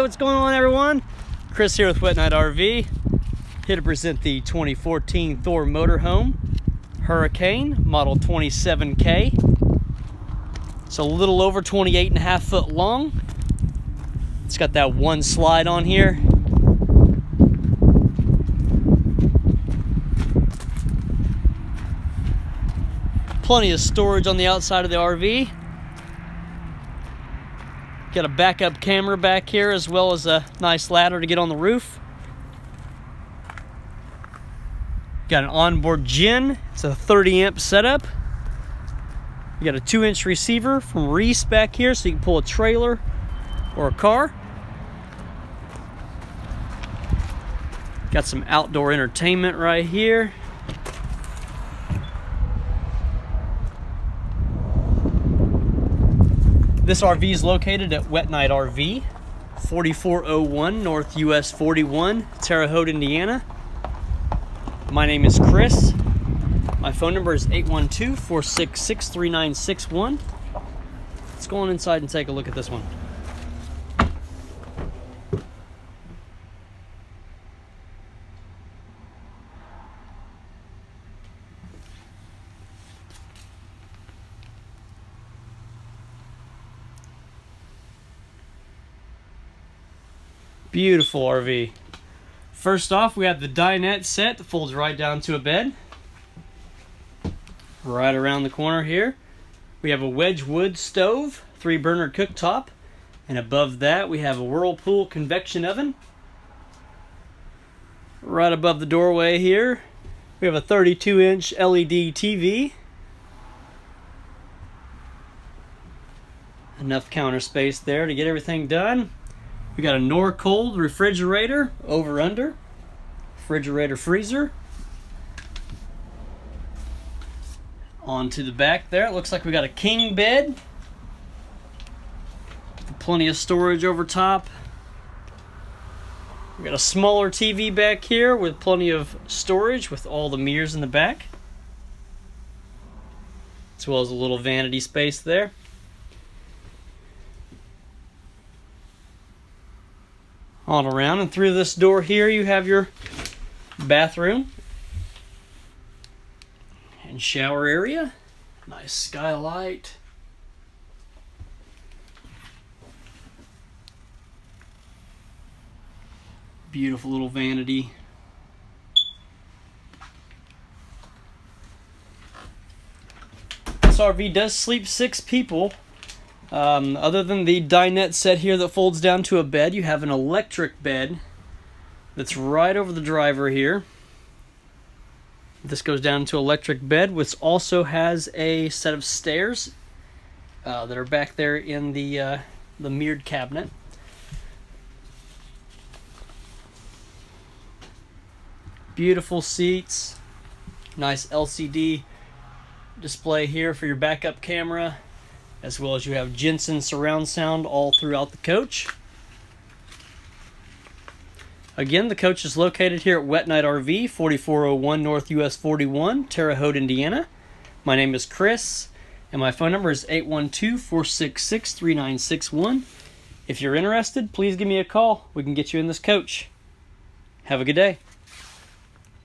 what's going on, everyone? Chris here with Wetnight RV, here to present the 2014 Thor Motorhome Hurricane, model 27K. It's a little over 28.5 foot long. It's got that one slide on here. Plenty of storage on the outside of the RV. Got a backup camera back here, as well as a nice ladder to get on the roof. Got an onboard gen. It's a 30 amp setup. You got a 2-inch receiver from Reese back here, so you can pull a trailer or a car. Got some outdoor entertainment right here. This RV is located at Wetnight RV, 4401 North US 41, Terre, Haute, Indiana. My name is Chris. My phone number is 812-466-3961. Let's go on inside and take a look at this one. Beautiful RV. First off, we have the dinette set that folds right down to a bed. Right around the corner here, we have a Wedgwood stove, 3-burner cooktop, and above that we have a Whirlpool convection oven. Right above the doorway here, we have a 32-inch LED TV. Enough counter space there to get everything done. We got a Norcold refrigerator, over-under, refrigerator freezer. On to the back there, it looks like we got a king bed. Plenty of storage over top. We got a smaller TV back here with plenty of storage with all the mirrors in the back. As well as a little vanity space there. On around and through this door here, you have your bathroom and shower area. Nice skylight. Beautiful little vanity. This RV does sleep 6 people. Other than the dinette set here that folds down to a bed, you have an electric bed that's right over the driver here. This goes down to electric bed, which also has a set of stairs that are back there in the mirrored cabinet. Beautiful seats, nice LCD display here for your backup camera, as well as you have Jensen surround sound all throughout the coach. Again, the coach is located here at Wetnight RV, 4401 North US 41, Terre Haute, Indiana. My name is Chris, and my phone number is 812-466-3961. If you're interested, please give me a call. We can get you in this coach. Have a good day.